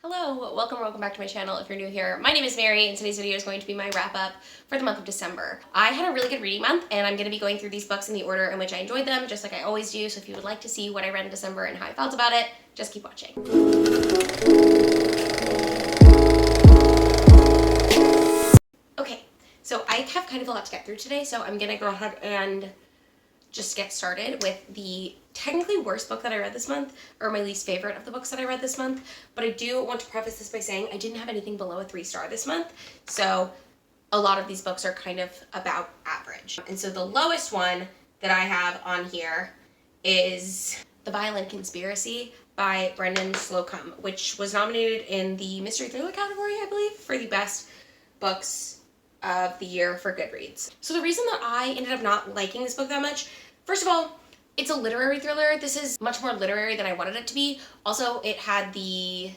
Hello, welcome back to my channel if you're new here. My name is Mary and today's video is going to be my wrap up for the month of December. I had a really good reading month and I'm going to be going through these books in the order in which I enjoyed them, just like I always do, so if you would like to see what I read in December and how I felt about it, just keep watching. Okay, so I have kind of a lot to get through today, so I'm going to go ahead and just get started with the technically worst book that I read this month, or my least favorite of the books that I read this month, but I do want to preface this by saying I didn't have anything below a 3-star this month, so a lot of these books are kind of about average. And so the lowest one that I have on here is The Violin Conspiracy by Brendan Slocum, which was nominated in the mystery thriller category, I believe, for the best books of the year for Goodreads. So the reason that I ended up not liking this book that much, first of all, it's a literary thriller. This is much more literary than I wanted it to be. Also, it had the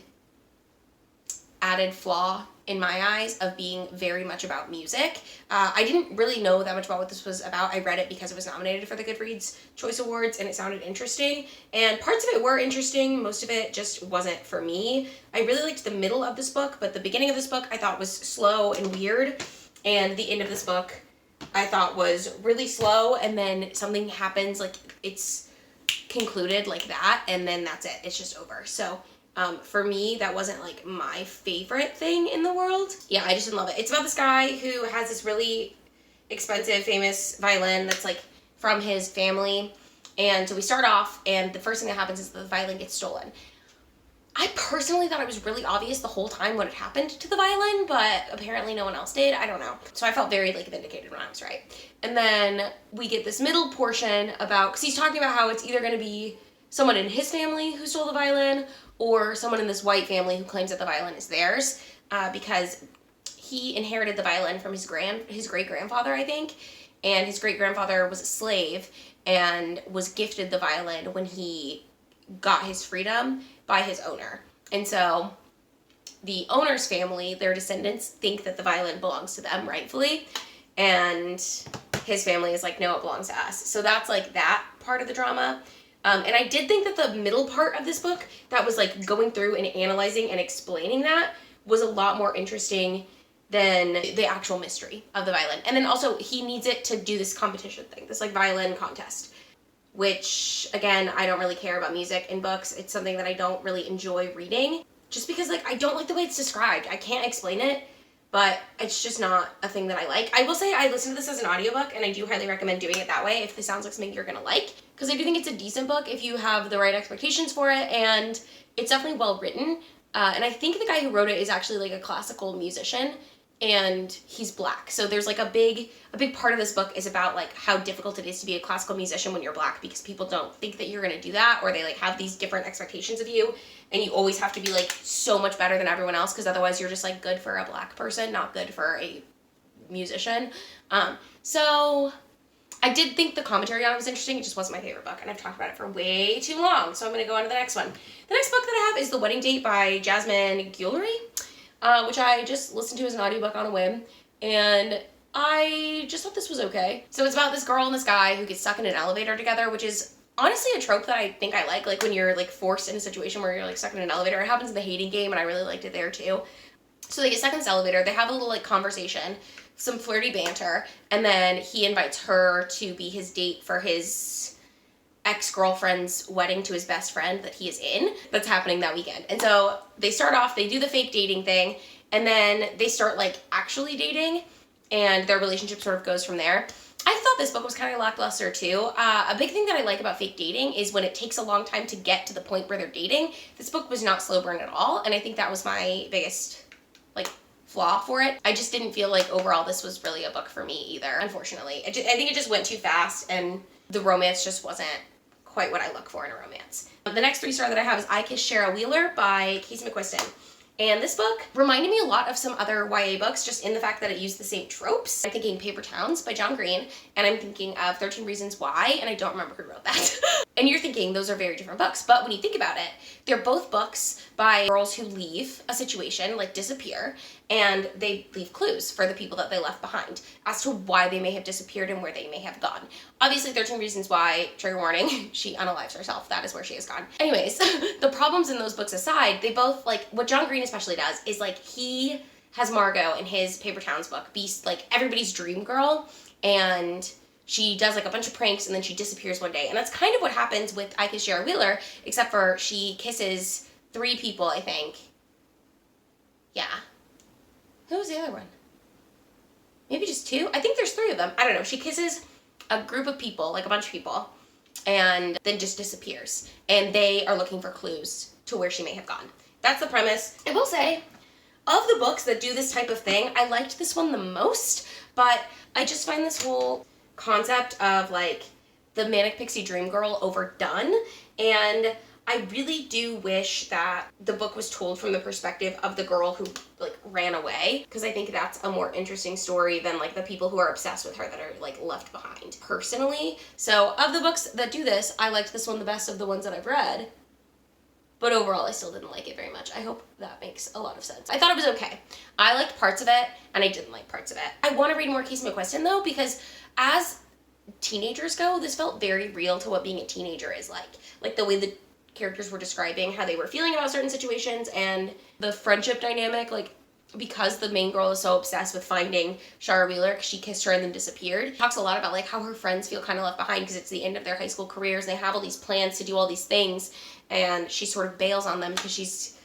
added flaw in my eyes of being very much about music. I didn't really know that much about what this was about. I read it because it was nominated for the Goodreads Choice Awards and it sounded interesting. And parts of it were interesting. Most of it just wasn't for me. I really liked the middle of this book, but the beginning of this book I thought was slow and weird. And the end of this book I thought was really slow, and then something happens, like it's concluded like that, and then that's it. It's just over. So for me, that wasn't like my favorite thing in the world. Yeah, I just didn't love it. It's about this guy who has this really expensive, famous violin that's like from his family. And so we start off, and the first thing that happens is the violin gets stolen. I personally thought it was really obvious the whole time what had happened to the violin, but apparently no one else did. I don't know. So I felt very like vindicated when I was right. And then we get this middle portion about, because he's talking about how it's either going to be someone in his family who stole the violin or someone in this white family who claims that the violin is theirs, because he inherited the violin from his great-grandfather, I think, and his great-grandfather was a slave and was gifted the violin when he got his freedom by his owner. And so the owner's family, their descendants, think that the violin belongs to them rightfully, and his family is like, no, it belongs to us. So that's like that part of the drama. And I did think that the middle part of this book that was like going through and analyzing and explaining that was a lot more interesting than the actual mystery of the violin. And then also he needs it to do this competition thing, this like violin contest, which, again, I don't really care about music in books. It's something that I don't really enjoy reading, just because, like, I don't like the way it's described. I can't explain it, but it's just not a thing that I like. I will say I listened to this as an audiobook, and I do highly recommend doing it that way if this sounds like something you're gonna like, because I do think it's a decent book if you have the right expectations for it, and it's definitely well written. And I think the guy who wrote it is actually, like, a classical musician, and he's black. So there's like a big part of this book is about like how difficult it is to be a classical musician when you're black, because people don't think that you're gonna do that, or they like have these different expectations of you, and you always have to be like so much better than everyone else, because otherwise you're just like good for a black person, not good for a musician. So I did think the commentary on it was interesting. It just wasn't my favorite book, and I've talked about it for way too long, so I'm gonna go on to the next one. The next book that I have is The Wedding Date by Jasmine Guillory, which I just listened to as an audiobook on a whim, and I just thought this was okay. So it's about this girl and this guy who get stuck in an elevator together, which is honestly a trope that I think I like when you're like forced in a situation where you're like stuck in an elevator. It happens in The Hating Game, and I really liked it there too. So they get stuck in this elevator, they have a little like conversation, some flirty banter, and then he invites her to be his date for his ex-girlfriend's wedding to his best friend that he is in, that's happening that weekend. And so they start off, they do the fake dating thing, and then they start like actually dating, and their relationship sort of goes from there. I thought this book was kind of lackluster too. A big thing that I like about fake dating is when it takes a long time to get to the point where they're dating. This book was not slow burn at all, and I think that was my biggest like flaw for it. I just didn't feel like overall this was really a book for me either, unfortunately. I think it just went too fast, and the romance just wasn't quite what I look for in a romance. The next 3-star that I have is I Kiss Shara Wheeler by Casey McQuiston. And this book reminded me a lot of some other YA books, just in the fact that it used the same tropes. I'm thinking Paper Towns by John Green, and I'm thinking of 13 Reasons Why, and I don't remember who wrote that. And you're thinking those are very different books, but when you think about it, they're both books by girls who leave a situation, like disappear, and they leave clues for the people that they left behind as to why they may have disappeared and where they may have gone. Obviously, 13 Reasons Why, trigger warning, she unalives herself. That is where she has gone. Anyways, the problems in those books aside, they both, like, what John Green especially does is, like, he has Margot in his Paper Towns book be, like, everybody's dream girl, and she does, like, a bunch of pranks, and then she disappears one day. And that's kind of what happens with I Kiss Shara Wheeler, except for she kisses 3 people, I think. Yeah. Who was the other one? Maybe just 2? I think there's 3 of them. I don't know. She kisses a group of people, like a bunch of people, and then just disappears. And they are looking for clues to where she may have gone. That's the premise. I will say, of the books that do this type of thing, I liked this one the most, but I just find this whole concept of, like, the Manic Pixie Dream Girl overdone, and I really do wish that the book was told from the perspective of the girl who, like, ran away, because I think that's a more interesting story than, like, the people who are obsessed with her that are, like, left behind, personally. So, of the books that do this, I liked this one the best of the ones that I've read, but overall I still didn't like it very much. I hope that makes a lot of sense. I thought it was okay. I liked parts of it, and I didn't like parts of it. I want to read more Casey McQuiston, though, because as teenagers go, this felt very real to what being a teenager is like. Like, the way the characters were describing how they were feeling about certain situations, and the friendship dynamic, like, because the main girl is so obsessed with finding Shara Wheeler because she kissed her and then disappeared. Talks a lot about, like, how her friends feel kind of left behind because it's the end of their high school careers and they have all these plans to do all these things, and she sort of bails on them because she's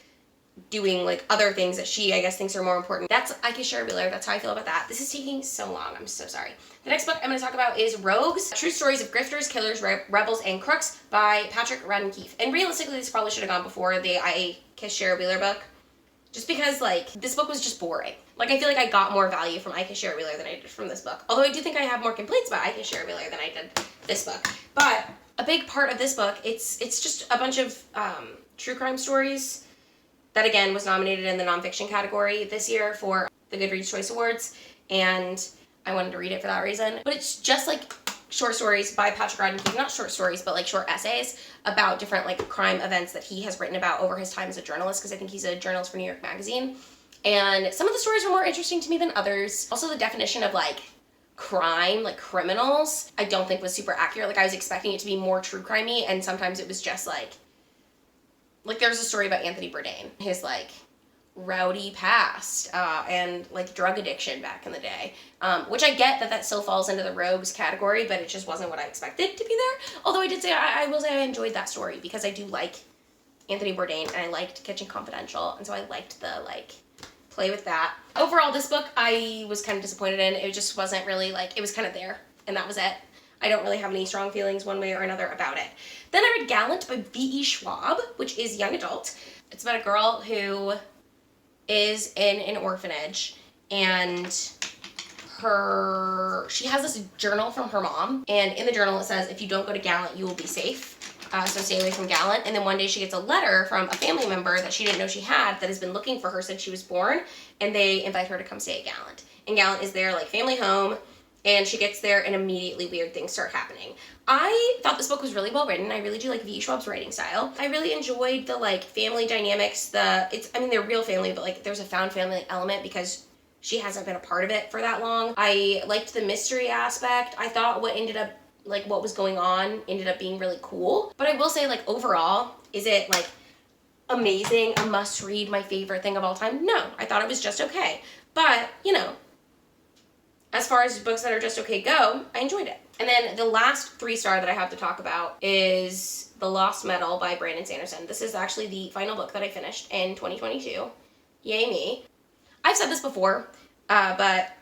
doing, like, other things that she, I guess, thinks are more important. That's I Kiss Shara Wheeler. That's how I feel about that. This is taking so long. I'm so sorry. The next book I'm going to talk about is Rogues, True Stories of Grifters, Killers, Rebels, and Crooks by Patrick Radden Keefe. And realistically, this probably should have gone before the I Kiss Shara Wheeler book, just because, like, this book was just boring. Like, I feel like I got more value from I Kiss Shara Wheeler than I did from this book. Although I do think I have more complaints about I Kiss Shara Wheeler than I did this book. But a big part of this book, it's just a bunch of true crime stories that, again, was nominated in the nonfiction category this year for the Goodreads Choice Awards, and I wanted to read it for that reason. But it's just, like, short stories by Patrick Radden Keefe, not short stories, but, like, short essays about different, like, crime events that he has written about over his time as a journalist, because I think he's a journalist for New York Magazine. And some of the stories were more interesting to me than others. Also, the definition of, like, crime, like criminals, I don't think was super accurate. Like, I was expecting it to be more true crimey, and sometimes it was just, like, there's a story about Anthony Bourdain, his, like, rowdy past, and, like, drug addiction back in the day, which I get that still falls into the rogues category, but it just wasn't what I expected to be there. Although I did say, I will say I enjoyed that story, because I do like Anthony Bourdain, and I liked Kitchen Confidential, and so I liked the, like, play with that. Overall, this book I was kind of disappointed in. It just wasn't really, like, it was kind of there, and that was it. I don't really have any strong feelings one way or another about it. Then I read Gallant by V.E. Schwab, which is young adult. It's about a girl who is in an orphanage, and she has this journal from her mom, and in the journal it says, if you don't go to Gallant, you will be safe. So stay away from Gallant. And then one day she gets a letter from a family member that she didn't know she had that has been looking for her since she was born, and they invite her to come stay at Gallant. And Gallant is their, like, family home, and she gets there and immediately weird things start happening. I thought this book was really well written. I really do like V. Schwab's writing style. I really enjoyed the, like, family dynamics. They're real family, but, like, there's a found family element because she hasn't been a part of it for that long. I liked the mystery aspect. I thought what was going on ended up being really cool. But I will say, like, overall, is it, like, amazing, a must read, my favorite thing of all time? No, I thought it was just okay. But, you know, as far as books that are just okay go, I enjoyed it. And then the last 3-star that I have to talk about is The Lost Metal by Brandon Sanderson. This is actually the final book that I finished in 2022. Yay me. I've said this before, but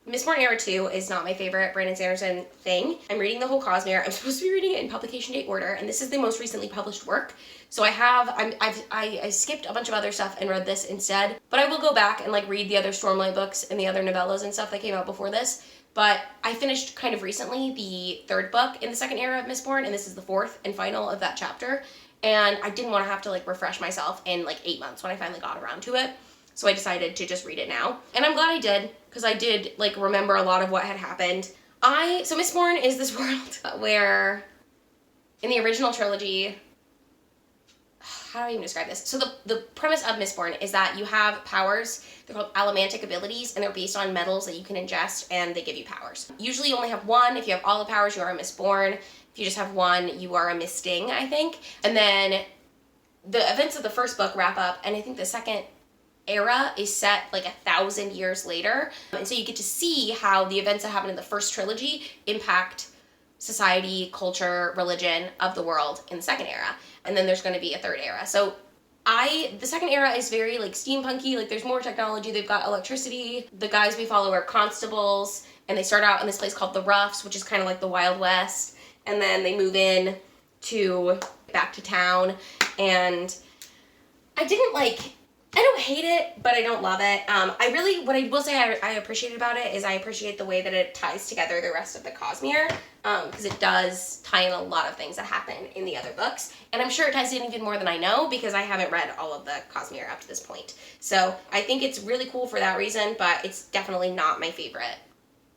Mistborn Era 2 is not my favorite Brandon Sanderson thing. I'm reading the whole Cosmere. I'm supposed to be reading it in publication date order, and this is the most recently published work. So I skipped a bunch of other stuff and read this instead. But I will go back and, like, read the other Stormlight books and the other novellas and stuff that came out before this. But I finished kind of recently the 3rd book in the second era of Mistborn, and this is the 4th and final of that chapter. and I didn't want to have to like refresh myself in like 8 months when I finally got around to it. So I decided to just read it now. And I'm glad I did, because I did like remember a lot of what had happened. So Mistborn is this world where in the original trilogy, how do I even describe this? So the premise of Mistborn is that you have powers. They're called allomantic abilities, and they're based on metals that you can ingest, and they give you powers. Usually you only have one. If you have all the powers, you are a Mistborn. If you just have one, you are a Misting, I think. And then the events of the first book wrap up, and I think the second era is set like 1,000 years later. And so you get to see how the events that happened in the first trilogy impact society, culture, religion of the world in the second era. And then there's going to be a third era. So the second era is very like steampunky, like there's more technology, they've got electricity. The guys we follow are constables, and they start out in this place called the Roughs, which is kind of like the Wild West. And then they move in back to town. And I don't hate it, but I don't love it. What I will say I appreciate about it is I appreciate the way that it ties together the rest of the Cosmere, because it does tie in a lot of things that happen in the other books. And I'm sure it ties in even more than I know, because I haven't read all of the Cosmere up to this point. So I think it's really cool for that reason, but it's definitely not my favorite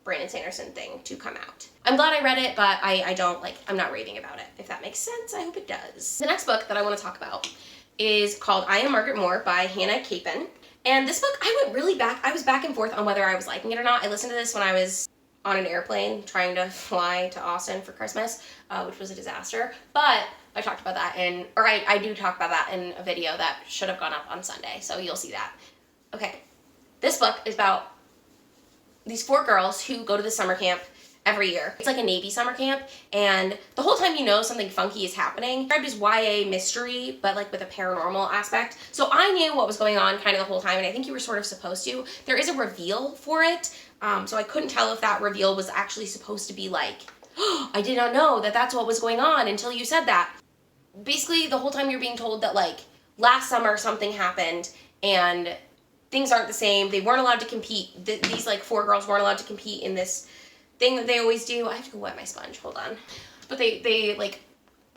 Brandon Sanderson thing to come out. I'm glad I read it, but I'm not raving about it. If that makes sense, I hope it does. The next book that I want to talk about is called I Am Margaret Moore by Hannah Capin. And this book, I was back and forth on whether I was liking it or not. I listened to this when I was on an airplane trying to fly to Austin for Christmas, which was a disaster. But I talked about that I do talk about that in a video that should have gone up on Sunday, so you'll see that. Okay, this book is about these 4 girls who go to the summer camp every year. It's like a Navy summer camp, and the whole time something funky is happening. It's described as YA mystery, but like with a paranormal aspect. So I knew what was going on kind of the whole time, and I think you were sort of supposed to. There is a reveal for it, so I couldn't tell if that reveal was actually supposed to be like, oh, I did not know that that's what was going on until you said that. Basically, the whole time you're being told that like last summer something happened, and things aren't the same. They weren't allowed to compete. These like 4 girls weren't allowed to compete in this thing that they always do. I have to go wet my sponge, hold on. But they like,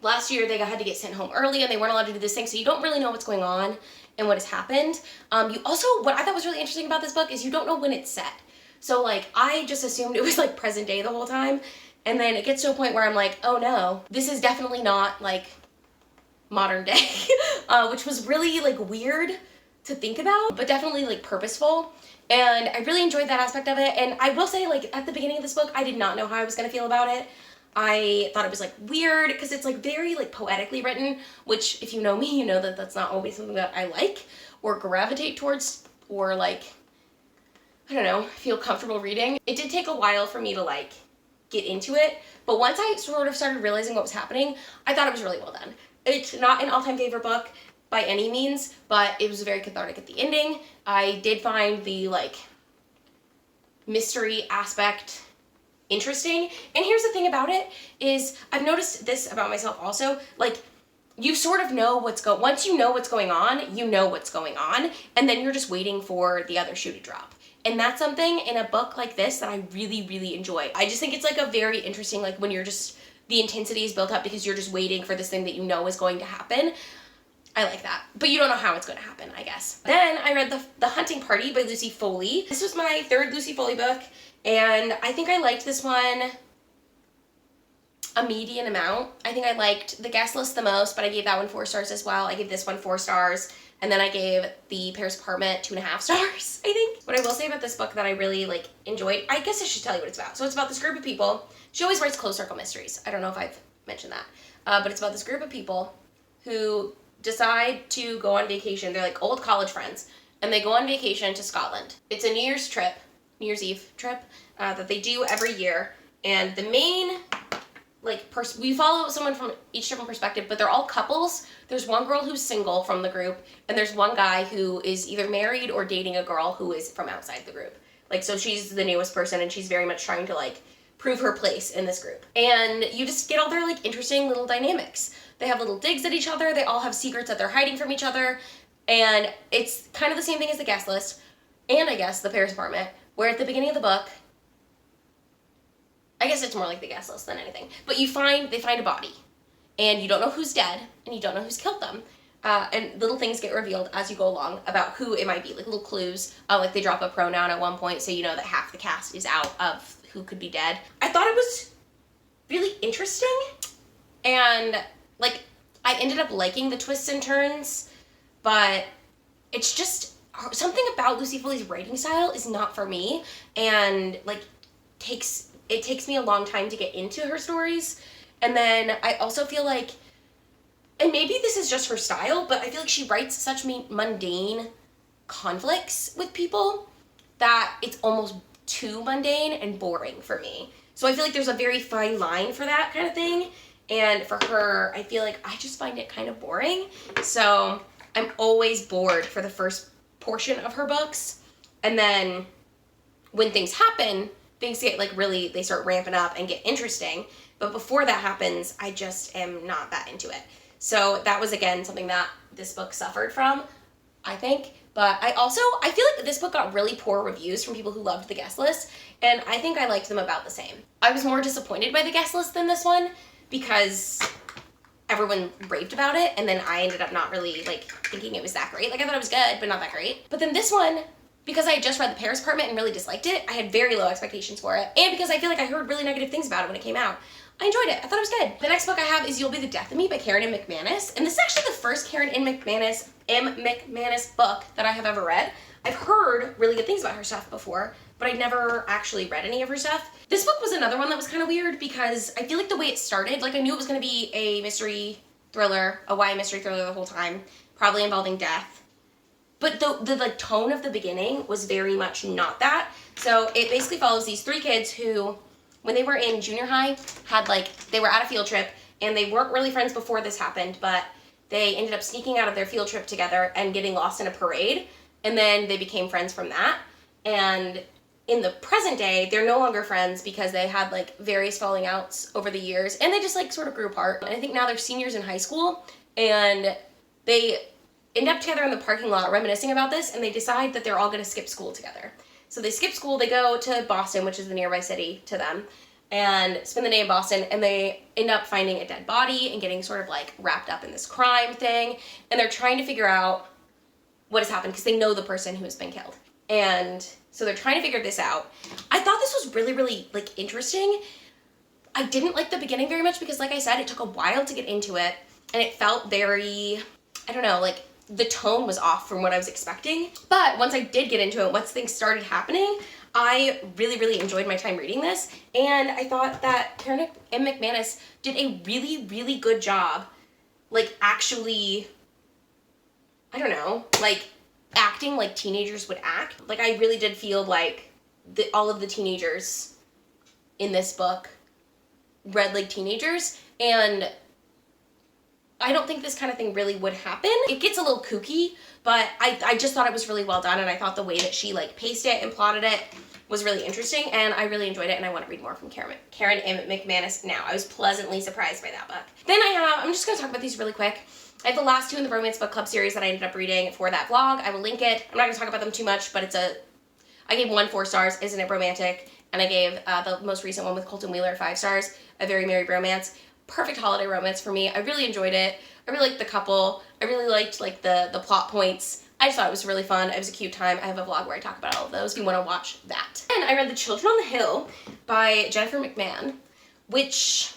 last year they had to get sent home early, and they weren't allowed to do this thing, so you don't really know what's going on and what has happened. You also, what I thought was really interesting about this book is you don't know when it's set. So like, I just assumed it was like present day the whole time, and then it gets to a point where I'm like, oh no, this is definitely not like modern day, which was really like weird to think about, but definitely like purposeful. And I really enjoyed that aspect of it. And I will say, like, at the beginning of this book, I did not know how I was going to feel about it. I thought it was like weird, because it's like very like poetically written, which if you know me, you know that that's not always something that I like or gravitate towards, or like, I don't know, feel comfortable reading. It did take a while for me to like get into it, but once I sort of started realizing what was happening, I thought it was really well done. It's not an all-time favorite book by any means, but it was very cathartic at the ending. I did find the like mystery aspect interesting. And here's the thing about it is, I've noticed this about myself also, like, you sort of know once you know what's going on, you know what's going on, and then you're just waiting for the other shoe to drop. And that's something in a book like this that I really, really enjoy. I just think it's like a very interesting, like when you're just, the intensity is built up because you're just waiting for this thing that you know is going to happen. I like that. But you don't know how it's going to happen, I guess. Then I read The Hunting Party by Lucy Foley. This was my 3rd Lucy Foley book, and I think I liked this one a median amount. I think I liked The Guest List the most, but I gave that one 4 stars as well. I gave this one 4 stars, and then I gave The Paris Apartment 2.5 stars, I think. What I will say about this book that I really like enjoyed, I guess I should tell you what it's about. So it's about this group of people. She always writes closed circle mysteries. I don't know if I've mentioned that. But it's about this group of people who decide to go on vacation. They're like old college friends, and they go on vacation to Scotland. It's a New Year's Eve trip that they do every year, and the main we follow someone from each different perspective, but they're all couples. There's one girl who's single from the group, and there's one guy who is either married or dating a girl who is from outside the group. Like, so she's the newest person, and she's very much trying to like prove her place in this group. And you just get all their like interesting little dynamics. They have little digs at each other. They all have secrets that they're hiding from each other. And it's kind of the same thing as The Guest List, and I guess The Paris Apartment, where at the beginning of the book, I guess it's more like The Guest List than anything, but they find a body. and you don't know who's dead, and you don't know who's killed them. And little things get revealed as you go along about who it might be, like little clues. Like they drop a pronoun at one point, so you know that half the cast is out of who could be dead. I thought it was really interesting, and like I ended up liking the twists and turns, but it's just something about Lucy Foley's writing style is not for me, and like it takes me a long time to get into her stories. And then I also feel like, and maybe this is just her style, but I feel like she writes such mundane conflicts with people that it's almost too mundane and boring for me. So I feel like there's a very fine line for that kind of thing. And for her, I feel like I just find it kind of boring. So I'm always bored for the first portion of her books. And then when things happen, things get like really, they start ramping up and get interesting. But before that happens, I just am not that into it. So that was, again, something that this book suffered from, I think. But I feel like this book got really poor reviews from people who loved the guest list, and I think I liked them about the same. I was more disappointed by the guest list than this one because everyone raved about it, and then I ended up not really, like, thinking it was that great. Like, I thought it was good, but not that great. But then this one, because I had just read The Paris Apartment and really disliked it, I had very low expectations for it, and because I feel like I heard really negative things about it when it came out, I enjoyed it. I thought it was good. The next book I have is You'll Be the Death of Me by Karen M. McManus. And this is actually the first Karen M. McManus book that I have ever read. I've heard really good things about her stuff before, but I'd never actually read any of her stuff. This book was another one that was kind of weird because I feel like the way it started, like I knew it was going to be a mystery thriller, a YA mystery thriller the whole time, probably involving death. But the like tone of the beginning was very much not that. So it basically follows these three kids who, when they were in junior high, they were at a field trip, and they weren't really friends before this happened, but they ended up sneaking out of their field trip together and getting lost in a parade, and then they became friends from that. And in the present day, they're no longer friends because they had like various falling outs over the years, and they just like sort of grew apart. And I think now they're seniors in high school, and they end up together in the parking lot reminiscing about this, and they decide that they're all going to skip school together. So they skip school, they go to Boston, which is the nearby city to them, and spend the day in Boston, and they end up finding a dead body and getting sort of like wrapped up in this crime thing, and they're trying to figure out what has happened because they know the person who has been killed. And so they're trying to figure this out. I thought this was really, really like interesting. I didn't like the beginning very much because, like I said, it took a while to get into it, and it felt very, I don't know, like the tone was off from what I was expecting. But once I did get into it, once things started happening, I really, really enjoyed my time reading this. And I thought that Karen M. McManus did a really, really good job, like actually, I don't know, like acting like teenagers would act. Like I really did feel like all of the teenagers in this book read like teenagers, and I don't think this kind of thing really would happen. It gets a little kooky, but I just thought it was really well done, and I thought the way that she like paced it and plotted it was really interesting, and I really enjoyed it, and I want to read more from Karen M. McManus now. I was pleasantly surprised by that book. Then I'm just going to talk about these really quick. I have the last two in the Romance Book Club series that I ended up reading for that vlog. I will link it. I'm not going to talk about them too much, but I gave one 4 stars, Isn't It Romantic? And I gave the most recent one with Colton Wheeler 5 stars, A Very Merry Bromance. Perfect holiday romance for me. I really enjoyed it. I really liked the couple. I really liked like the plot points. I just thought it was really fun. It was a cute time. I have a vlog where I talk about all of those if you want to watch that. And I read The Children on the Hill by Jennifer McMahon, which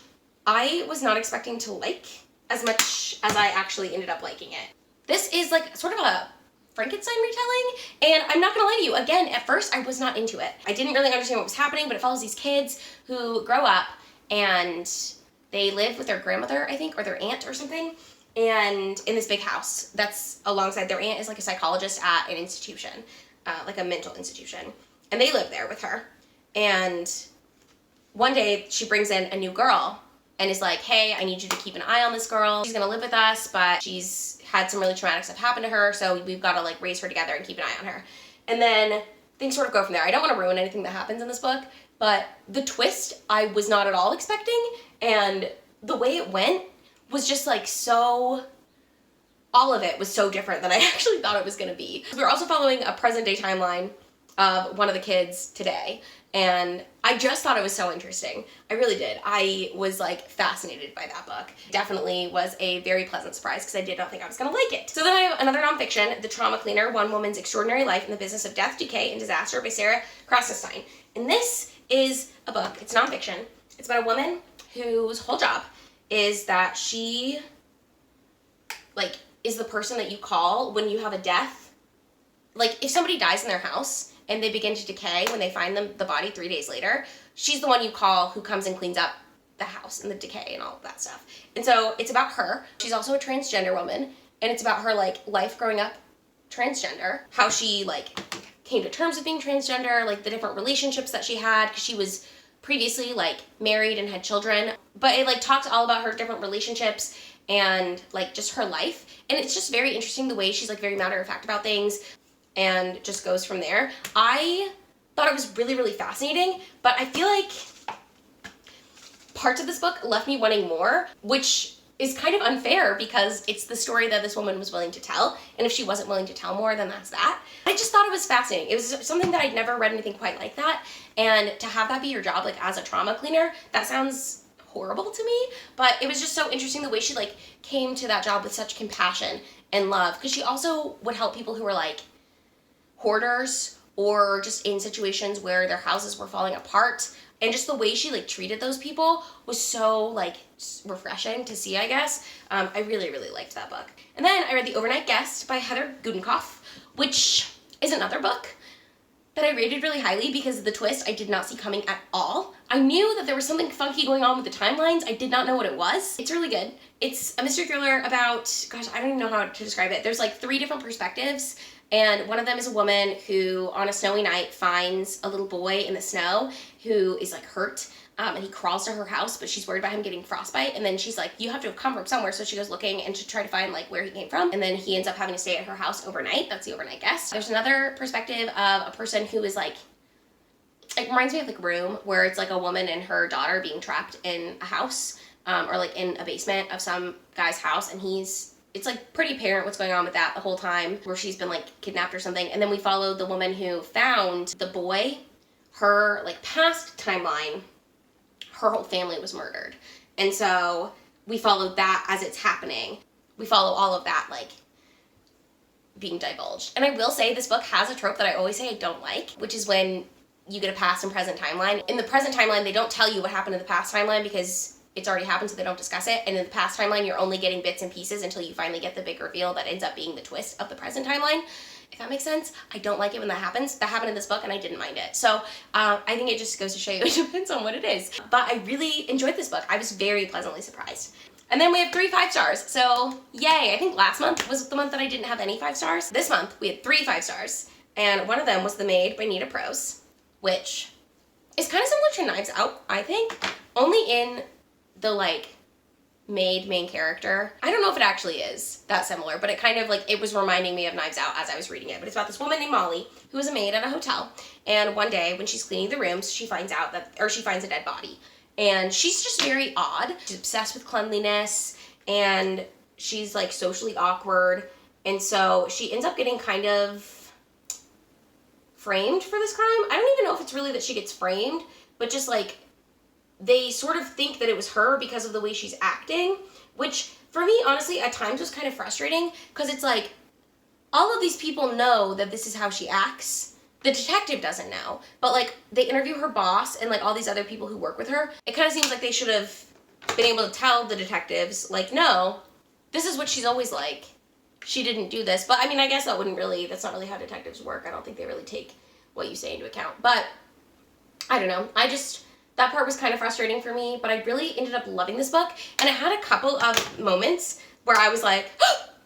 I was not expecting to like as much as I actually ended up liking it. This is like sort of a Frankenstein retelling, and I'm not gonna lie to you, again, at first I was not into it. I didn't really understand what was happening, but it follows these kids who grow up and they live with their grandmother, I think, or their aunt or something, and in this big house that's alongside their aunt is like a psychologist at an institution, like a mental institution, and they live there with her. And one day she brings in a new girl and is like, hey, I need you to keep an eye on this girl. She's gonna live with us, but she's had some really traumatic stuff happen to her, so we've gotta like raise her together and keep an eye on her. And then things sort of go from there. I don't wanna ruin anything that happens in this book, but the twist I was not at all expecting, and the way it went was just like so, all of it was so different than I actually thought it was gonna be. We're also following a present day timeline of one of the kids today, and I just thought it was so interesting. I really did. I was like fascinated by that book. Definitely was a very pleasant surprise because I did not think I was gonna like it. So then I have another nonfiction, The Trauma Cleaner, One Woman's Extraordinary Life in the Business of Death, Decay, and Disaster by Sarah Krassenstein. And this is a book, it's nonfiction. It's about a woman whose whole job is that she like is the person that you call when you have a death. Like if somebody dies in their house and they begin to decay when they find the body 3 days later, she's the one you call who comes and cleans up the house and the decay and all of that stuff. And so it's about her. She's also a transgender woman, and it's about her like life growing up transgender, how she like came to terms with being transgender, like the different relationships that she had, because she was previously like married and had children. But it like talks all about her different relationships and like just her life. And it's just very interesting the way she's like very matter of fact about things and just goes from there. I thought it was really, really fascinating, but I feel like parts of this book left me wanting more, which is kind of unfair because it's the story that this woman was willing to tell, and if she wasn't willing to tell more, then that's that. I just thought it was fascinating. It was something that I'd never read anything quite like that, and to have that be your job, like as a trauma cleaner, that sounds horrible to me, but it was just so interesting the way she like came to that job with such compassion and love, because she also would help people who were like hoarders or just in situations where their houses were falling apart, and just the way she like treated those people was so like refreshing to see, I guess. I really, really liked that book. And then I read The Overnight Guest by Heather Gudenkoff, which is another book that I rated really highly because of the twist I did not see coming at all. I knew that there was something funky going on with the timelines. I did not know what it was. It's really good. It's a mystery thriller about, gosh, I don't even know how to describe it. There's like 3 different perspectives, and one of them is a woman who on a snowy night finds a little boy in the snow who is like hurt, and he crawls to her house, but she's worried about him getting frostbite, and then she's like, you have to have come from somewhere, so she goes looking and to try to find like where he came from, and then he ends up having to stay at her house overnight. That's The Overnight Guest. There's another perspective of a person who is like, it reminds me of like Room, where it's like a woman and her daughter being trapped in a house, or like in a basement of some guy's house, and it's like pretty apparent what's going on with that the whole time, where she's been like kidnapped or something. And then we follow the woman who found the boy. Her like past timeline, her whole family was murdered. And so we follow that as it's happening. We follow all of that like being divulged. And I will say this book has a trope that I always say I don't like, which is when you get a past and present timeline. In the present timeline, they don't tell you what happened in the past timeline because it's already happened, so they don't discuss it. And in the past timeline, you're only getting bits and pieces until you finally get the big reveal that ends up being the twist of the present timeline. If that makes sense. I don't like it when that happens. That happened in this book and I didn't mind it. So I think it just goes to show you it depends on what it is. But I really enjoyed this book. I was very pleasantly surprised. And then we have 3 5 stars. So yay, I think last month was the month that I didn't have any 5 stars. This month we had 3 5 stars. And one of them was The Maid by Nita Prose, which is kind of similar to Knives Out, I think. Only in the like main character. I don't know if it actually is that similar, but it kind of like, it was reminding me of Knives Out as I was reading it. But it's about this woman named Molly who is a maid at a hotel, and one day when she's cleaning the rooms, she finds out that, or she finds a dead body, and she's just very odd. She's obsessed with cleanliness, and she's like socially awkward, and so she ends up getting kind of framed for this crime. I don't even know if it's really that she gets framed, but just like they sort of think that it was her because of the way she's acting, which for me, honestly, at times was kind of frustrating, because it's like, all of these people know that this is how she acts. The detective doesn't know, but like they interview her boss and like all these other people who work with her. It kind of seems like they should have been able to tell the detectives, like, no, this is what she's always like. She didn't do this. But I mean, I guess that's not really how detectives work. I don't think they really take what you say into account. But I don't know. That part was kind of frustrating for me, but I really ended up loving this book. And it had a couple of moments where I was like,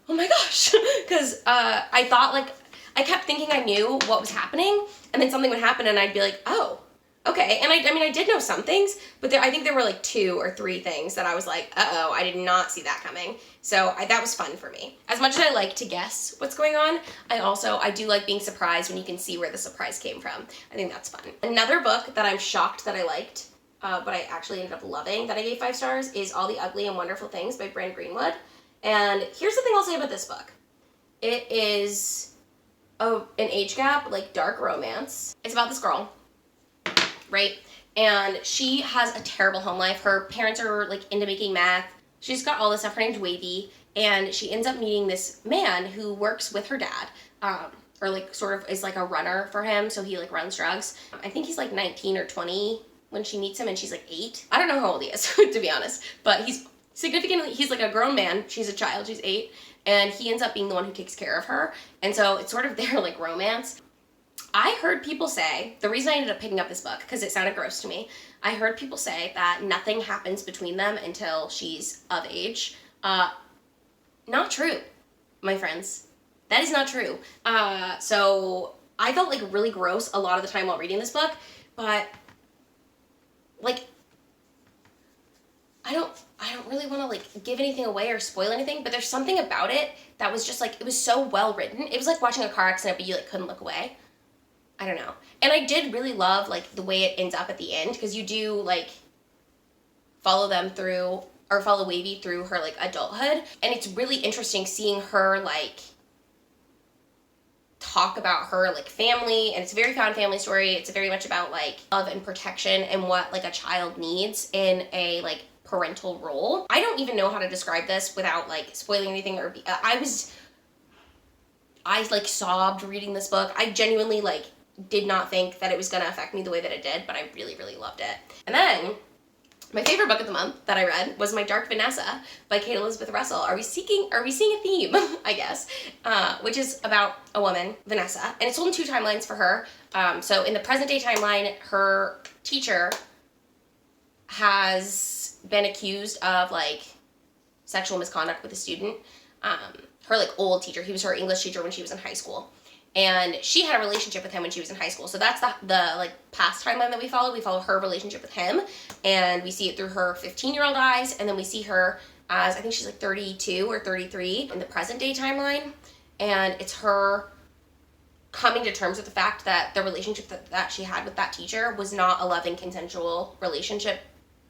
oh my gosh, because I thought like, I kept thinking I knew what was happening, and then something would happen and I'd be like, oh, okay. And I mean, I did know some things, but I think there were like 2 or 3 things that I was like, uh-oh, I did not see that coming. So that was fun for me. As much as I like to guess what's going on, I do like being surprised when you can see where the surprise came from. I think that's fun. Another book that I'm shocked that I liked, but I actually ended up loving, that I gave 5 stars, is All the Ugly and Wonderful Things by Bryn Greenwood. And here's the thing I'll say about this book. It is an age gap, like dark romance. It's about this girl, right? And she has a terrible home life. Her parents are like into making meth. She's got all this stuff. Her name's Wavy, and she ends up meeting this man who works with her dad, or like sort of is like a runner for him. So he like runs drugs. I think he's like 19 or 20 when she meets him, and she's like 8. I don't know how old he is, to be honest, but he's like a grown man. She's a child. She's 8, and he ends up being the one who takes care of her. And so it's sort of their like romance. I heard people say, the reason I ended up picking up this book, because it sounded gross to me, I heard people say that nothing happens between them until she's of age. Not true, my friends. That is not true. So I felt like really gross a lot of the time while reading this book, but like, I don't really want to like give anything away or spoil anything, but there's something about it that was just like, it was so well written. It was like watching a car accident, but you like couldn't look away. I don't know. And I did really love like the way it ends up at the end, because you do like follow Wavy through her like adulthood, and it's really interesting seeing her like talk about her like family, and it's a very found family story. It's very much about like love and protection and what like a child needs in a like parental role. I don't even know how to describe this without like spoiling anything or I like sobbed reading this book. I genuinely like did not think that it was going to affect me the way that it did, but I really, really loved it. And then my favorite book of the month that I read was My Dark Vanessa by Kate Elizabeth Russell. Are we seeing a theme, I guess, which is about a woman, Vanessa, and it's told in 2 timelines for her. So in the present day timeline, her teacher has been accused of like sexual misconduct with a student. Her like old teacher, he was her English teacher when she was in high school. And she had a relationship with him when she was in high school. So that's the like past timeline that we follow. We follow her relationship with him, and we see it through her 15-year-old eyes, and then we see her as, I think she's like 32 or 33 in the present day timeline. And it's her coming to terms with the fact that the relationship that she had with that teacher was not a loving, consensual relationship.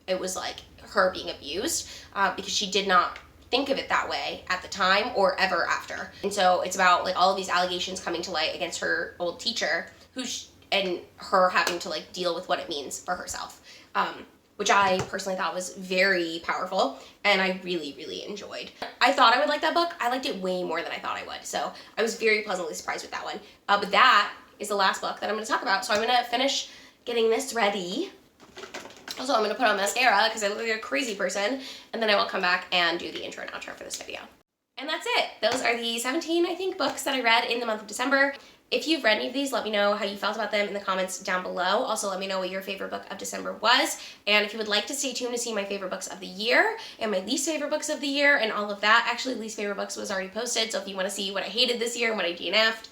It was like her being abused, because she did not think of it that way at the time or ever after. And so it's about like all of these allegations coming to light against her old teacher, and her having to like deal with what it means for herself, which I personally thought was very powerful, and I really, really enjoyed. I thought I would like that book. I liked it way more than I thought I would, so I was very pleasantly surprised with that one. But that is the last book that I'm going to talk about, so I'm going to finish getting this ready. Also, I'm going to put on mascara because I look like a crazy person, and then I will come back and do the intro and outro for this video. And that's it. Those are the 17, I think, books that I read in the month of December. If you've read any of these, let me know how you felt about them in the comments down below. Also, let me know what your favorite book of December was. And if you would like to stay tuned to see my favorite books of the year and my least favorite books of the year and all of that, actually, least favorite books was already posted. So if you want to see what I hated this year and what I DNF'd,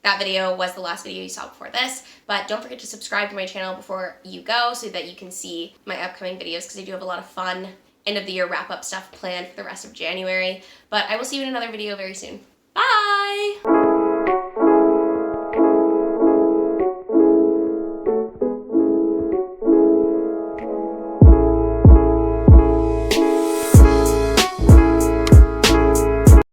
that video was the last video you saw before this. But don't forget to subscribe to my channel before you go so that you can see my upcoming videos, because I do have a lot of fun end of the year wrap-up stuff planned for the rest of January. But I will see you in another video very soon. Bye!